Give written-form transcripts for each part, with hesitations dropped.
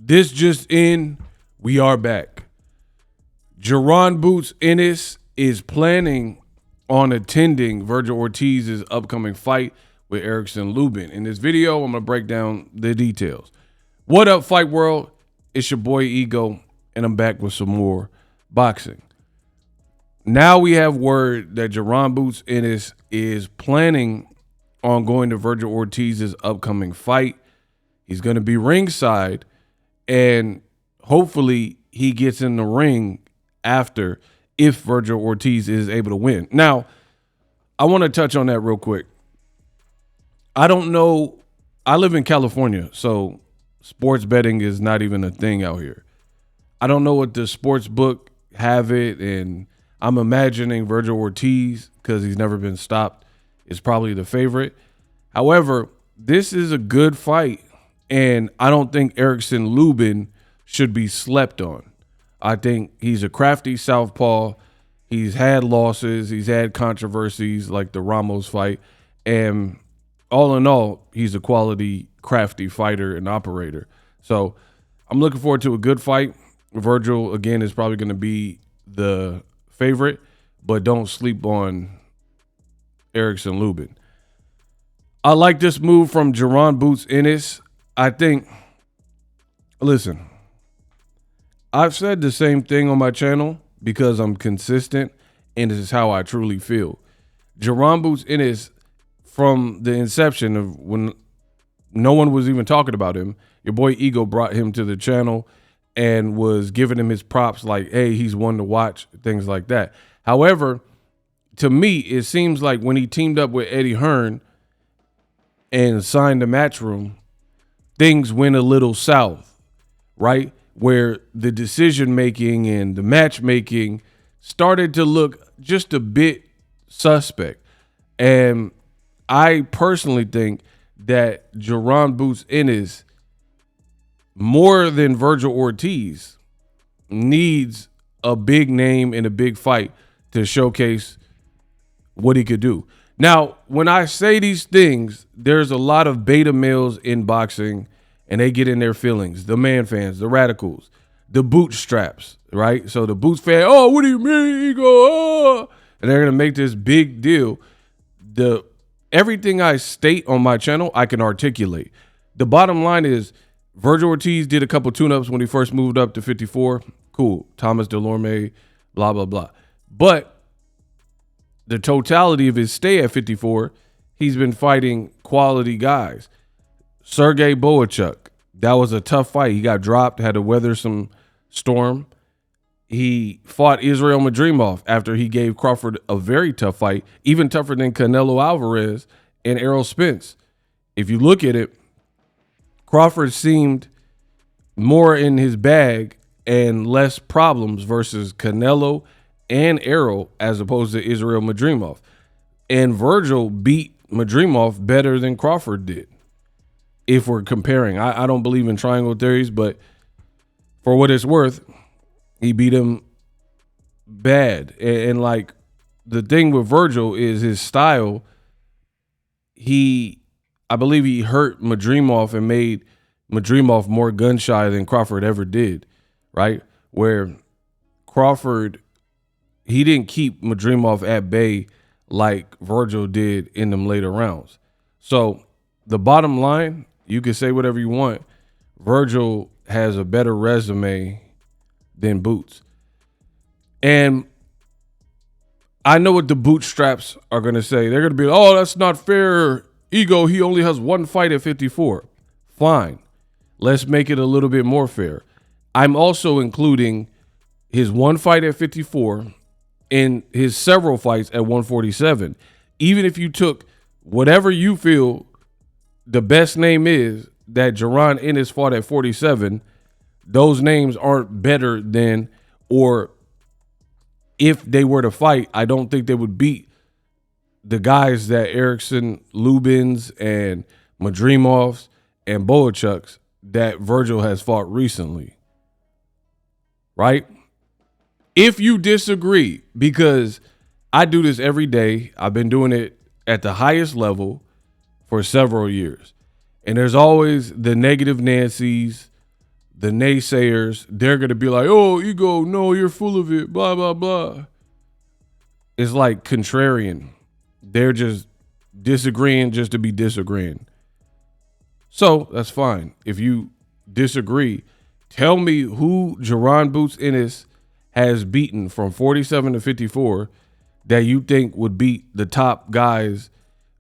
This just in, we are back. Jaron Boots Ennis is planning on attending Vergil Ortiz's upcoming fight with Erickson Lubin. In this video, I'm going to break down the details. What up, Fight World? It's your boy Ego, and I'm back with some more boxing. Now we have word that Jaron Boots Ennis is planning on going to Vergil Ortiz's upcoming fight. He's going to be ringside, and hopefully he gets in the ring after, if Vergil Ortiz is able to win. Now, I want to touch on that real quick. I don't know. I live in California, so sports betting is not even a thing out here. I don't know what the sports book have it, and I'm imagining Vergil Ortiz, because he's never been stopped, is probably the favorite. However, this is a good fight, and I don't think Erickson Lubin should be slept on. I think he's a crafty southpaw. He's had losses. He's had controversies like the Ramos fight. And all in all, he's a quality, crafty fighter and operator. So I'm looking forward to a good fight. Vergil, again, is probably going to be the favorite, but don't sleep on Erickson Lubin. I like this move from Jaron Boots Ennis. I think, listen, I've said the same thing on my channel because I'm consistent, and this is how I truly feel. Jaron Boots Ennis, from the inception of when no one was even talking about him, your boy Ego brought him to the channel and was giving him his props like, hey, he's one to watch, things like that. However, to me, it seems like when he teamed up with Eddie Hearn and signed the Matchroom, things went a little south, right? Where the decision-making and the matchmaking started to look just a bit suspect. And I personally think that Jaron Boots Ennis, more than Vergil Ortiz, needs a big name and a big fight to showcase what he could do. Now, when I say these things, there's a lot of beta males in boxing, and they get in their feelings. The man fans, the radicals, the bootstraps, right? So the Boots fan, oh, what do you mean, Ego? Oh. And they're going to make this big deal. Everything I state on my channel, I can articulate. The bottom line is Vergil Ortiz did a couple tune-ups when he first moved up to 54. Cool. Thomas Delorme, blah, blah, blah. But the totality of his stay at 54, he's been fighting quality guys. Sergey Boachuk, that was a tough fight. He got dropped, had to weather some storm. He fought Israel Madrimov after he gave Crawford a very tough fight, even tougher than Canelo Alvarez and Errol Spence. If you look at it, Crawford seemed more in his bag and less problems versus Canelo and Errol as opposed to Israel Madrimov. And Vergil beat Madrimov better than Crawford did. If we're comparing, I don't believe in triangle theories, but for what it's worth, he beat him bad. And like the thing with Vergil is his style. I believe he hurt Madrimov and made Madrimov more gun shy than Crawford ever did, right? Where Crawford, he didn't keep Madrimov at bay like Vergil did in them later rounds. So the bottom line, you can say whatever you want, Vergil has a better resume than Boots. And I know what the bootstraps are going to say. They're going to be, oh, that's not fair. Ego, he only has one fight at 54. Fine. Let's make it a little bit more fair. I'm also including his one fight at 54 and his several fights at 147. Even if you took whatever you feel the best name is that Jaron Ennis fought at 47, those names aren't better than, or if they were to fight, I don't think they would beat the guys that Erickson Lubins and Madrimovs and Boachuks that Vergil has fought recently. Right? If you disagree, because I do this every day, I've been doing it at the highest level for several years. And there's always the negative Nancy's, the naysayers, they're going to be like, oh, ego, no, you're full of it, blah, blah, blah. It's like contrarian. They're just disagreeing just to be disagreeing. So that's fine. If you disagree, tell me who Jaron Boots Ennis has beaten from 47 to 54 that you think would beat the top guys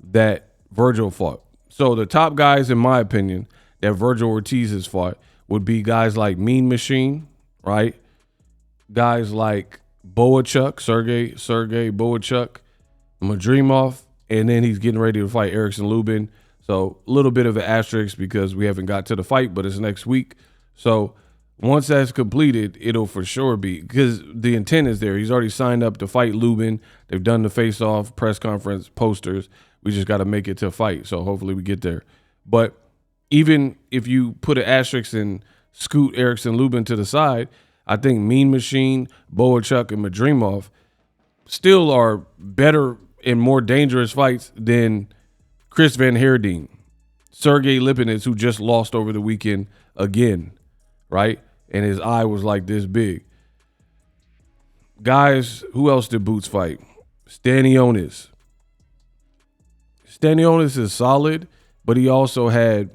that Vergil fought. So the top guys, in my opinion, that Vergil Ortiz has fought would be guys like Mean Machine, right? Guys like Boachuk, Sergey Boachuk, Madrimov, and then he's getting ready to fight Erickson Lubin. So a little bit of an asterisk because we haven't got to the fight, but it's next week. So once that's completed, it'll for sure be, because the intent is there. He's already signed up to fight Lubin. They've done the face-off, press conference, posters. We just got to make it to a fight. So hopefully we get there. But even if you put an asterisk and scoot Erickson Lubin to the side, I think Mean Machine, Boachuk, and Madrimov still are better and more dangerous fights than Chris Van Herding, Sergey Lipinets, who just lost over the weekend again, right? And his eye was like this big. Guys, who else did Boots fight? Stanionis. Stanionis is solid, but he also had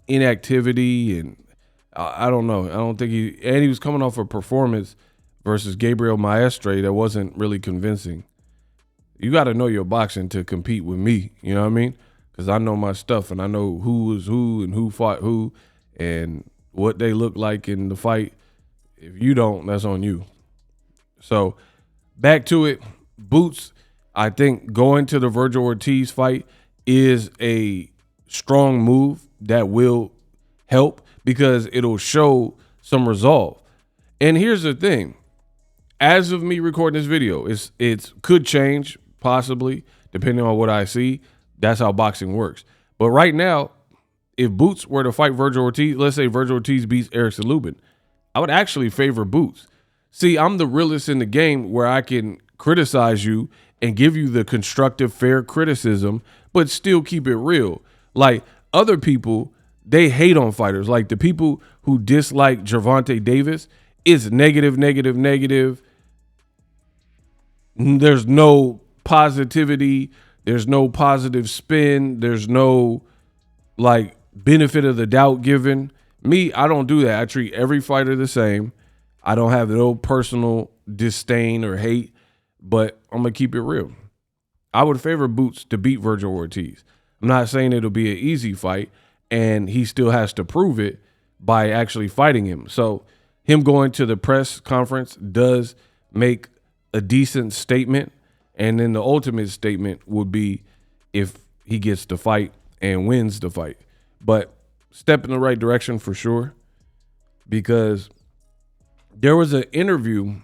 inactivity, and I don't know. I don't think he was coming off a performance versus Gabriel Maestre that wasn't really convincing. You got to know your boxing to compete with me. You know what I mean? Because I know my stuff, and I know who was who and who fought who and what they look like in the fight. If you don't, that's on you. So back to it. Boots, I think going to the Vergil Ortiz fight is a strong move that will help because it'll show some resolve. And here's the thing. As of me recording this video, it could change, possibly, depending on what I see. That's how boxing works. But right now, if Boots were to fight Vergil Ortiz, let's say Vergil Ortiz beats Erickson Lubin, I would actually favor Boots. See, I'm the realist in the game where I can criticize you and give you the constructive, fair criticism, but still keep it real. Like other people, they hate on fighters. Like the people who dislike Gervonta Davis, it's negative, negative, negative. There's no positivity. There's no positive spin. There's no like benefit of the doubt given. Me, I don't do that. I treat every fighter the same. I don't have no personal disdain or hate, but I'm going to keep it real. I would favor Boots to beat Vergil Ortiz. I'm not saying it'll be an easy fight, and he still has to prove it by actually fighting him. So him going to the press conference does make a decent statement, and then the ultimate statement would be if he gets the fight and wins the fight. But step in the right direction for sure, because there was an interview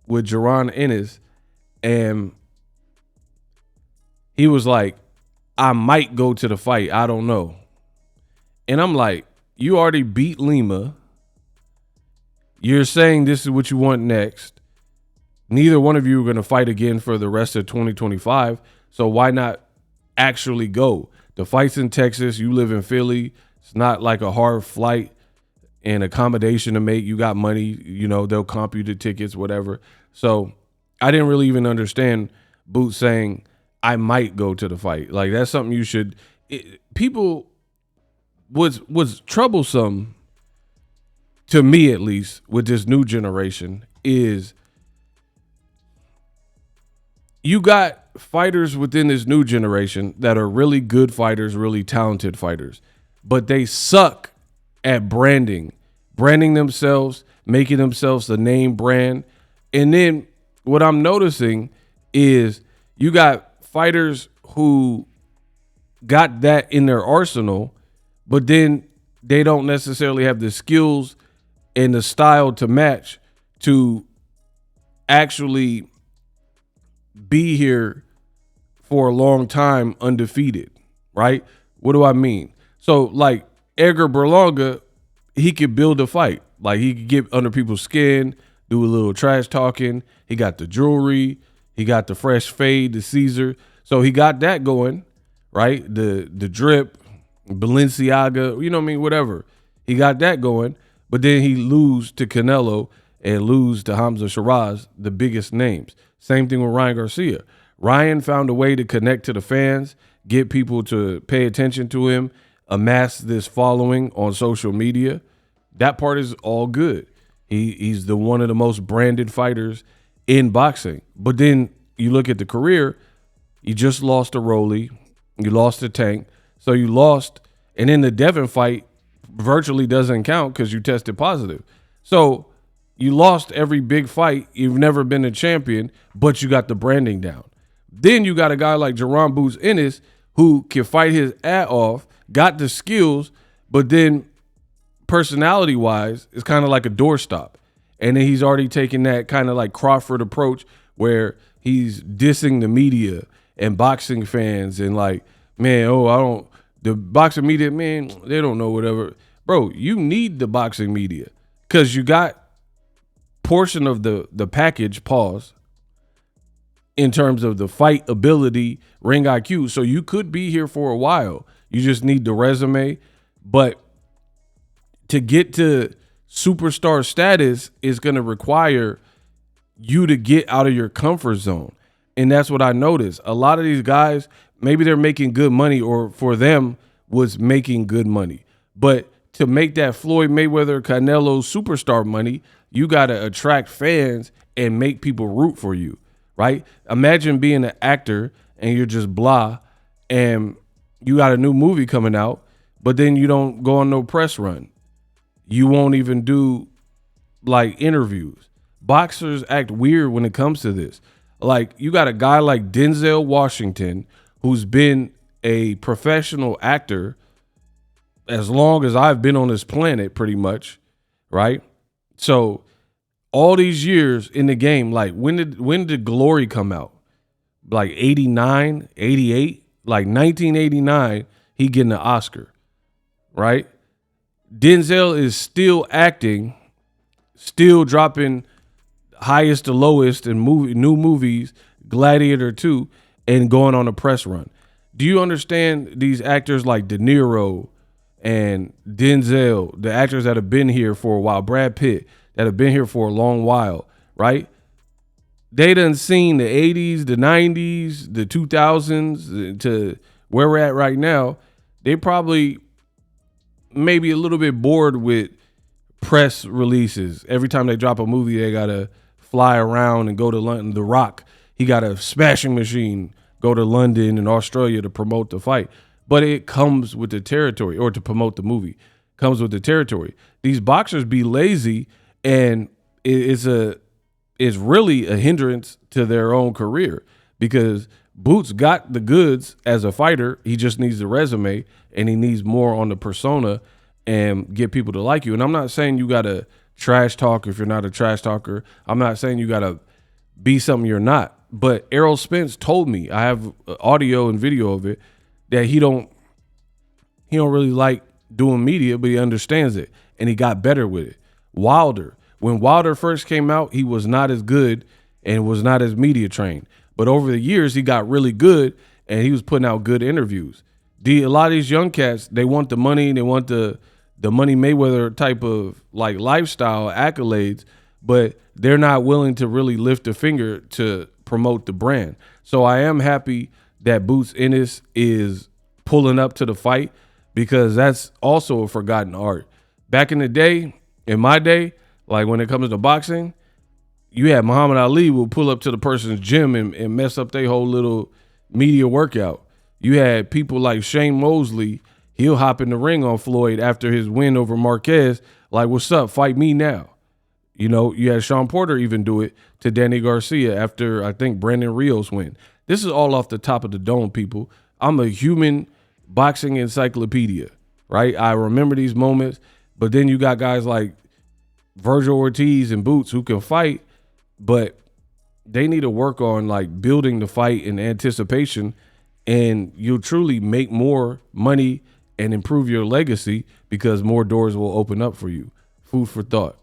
with Jaron Ennis, and he was like, I might go to the fight. I don't know. And I'm like, you already beat Lima. You're saying this is what you want next. Neither one of you are going to fight again for the rest of 2025. So why not actually go? The fight's in Texas. You live in Philly. It's not like a hard flight and accommodation to make. You got money. You know, they'll comp you the tickets, whatever. So I didn't really even understand Boots saying, I might go to the fight. Like, that's something you should. People was troublesome to me, at least, with this new generation is you got fighters within this new generation that are really good fighters, really talented fighters, but they suck at branding themselves, making themselves a name brand. And then what I'm noticing is you got fighters who got that in their arsenal, but then they don't necessarily have the skills and the style to match to actually be here for a long time undefeated, right? What do I mean? So like Edgar Berlanga, he could build a fight. Like he could get under people's skin, do a little trash talking. He got the jewelry. He got the fresh fade, the Caesar. So he got that going, right? The drip, Balenciaga, you know what I mean? Whatever. He got that going. but then he lose to Canelo and lose to Hamza Shiraz, the biggest names. Same thing with Ryan Garcia. Ryan found a way to connect to the fans, get people to pay attention to him, amass this following on social media. That part is all good. He's one of the most branded fighters in boxing. But then you look at the career, you just lost to Rolly, you lost to Tank, so you lost, and in the Devin fight virtually doesn't count because you tested positive. So you lost every big fight. You've never been a champion, but you got the branding down. Then you got a guy like Jaron Boots Ennis who can fight his ass off, got the skills, but then personality-wise, it's kind of like a doorstop. And then he's already taken that kind of like Crawford approach where he's dissing the media and boxing fans and like, man, the boxing media, man, they don't know whatever. Bro, you need the boxing media because you got portion of the package, pause, in terms of the fight ability, ring IQ. So you could be here for a while. You just need the resume. But to get to superstar status is going to require you to get out of your comfort zone. And that's what I noticed. A lot of these guys, maybe they're making good money, or for them was making good money. But to make that Floyd Mayweather Canelo superstar money, you got to attract fans and make people root for you, right? Imagine being an actor and you're just blah and you got a new movie coming out, but then you don't go on no press run. You won't even do like interviews. Boxers act weird when it comes to this. Like you got a guy like Denzel Washington who's been a professional actor as long as I've been on this planet pretty much, right? So all these years in the game, like when did Glory come out? Like 89, 88, like 1989, he getting an Oscar, right? Denzel is still acting, still dropping highest to lowest in new movies, Gladiator 2, and going on a press run. Do you understand these actors like De Niro and Denzel, the actors that have been here for a while, Brad Pitt, that have been here for a long while, right? They done seen the 80s, the 90s, the 2000s to where we're at right now. They probably maybe a little bit bored with press releases. Every time they drop a movie, they got to fly around and go to London. The Rock, he got a smashing machine, go to London and Australia to promote the fight. But it comes with the territory, or to promote the movie, comes with the territory. These boxers be lazy, and it's really a hindrance to their own career because Boots got the goods as a fighter. He just needs the resume, and he needs more on the persona and get people to like you. And I'm not saying you got to trash talk if you're not a trash talker. I'm not saying you got to be something you're not. But Errol Spence told me, I have audio and video of it, that he don't really like doing media, but he understands it, and he got better with it. Wilder, when Wilder first came out, he was not as good and was not as media trained. But over the years, he got really good, and he was putting out good interviews. A lot of these young cats, they want the money, they want the Money Mayweather type of like lifestyle accolades, but they're not willing to really lift a finger to promote the brand. So I am happy that Boots Ennis is pulling up to the fight, because that's also a forgotten art. Back in the day, in my day, like when it comes to boxing, you had Muhammad Ali will pull up to the person's gym and mess up their whole little media workout. You had people like Shane Mosley, he'll hop in the ring on Floyd after his win over Marquez, like, what's up, fight me now. You know, you had Sean Porter even do it to Danny Garcia after, I think, Brandon Rios win. This is all off the top of the dome, people. I'm a human boxing encyclopedia, right? I remember these moments, but then you got guys like Vergil Ortiz and Boots who can fight, but they need to work on like building the fight in anticipation, and you'll truly make more money and improve your legacy because more doors will open up for you. Food for thought.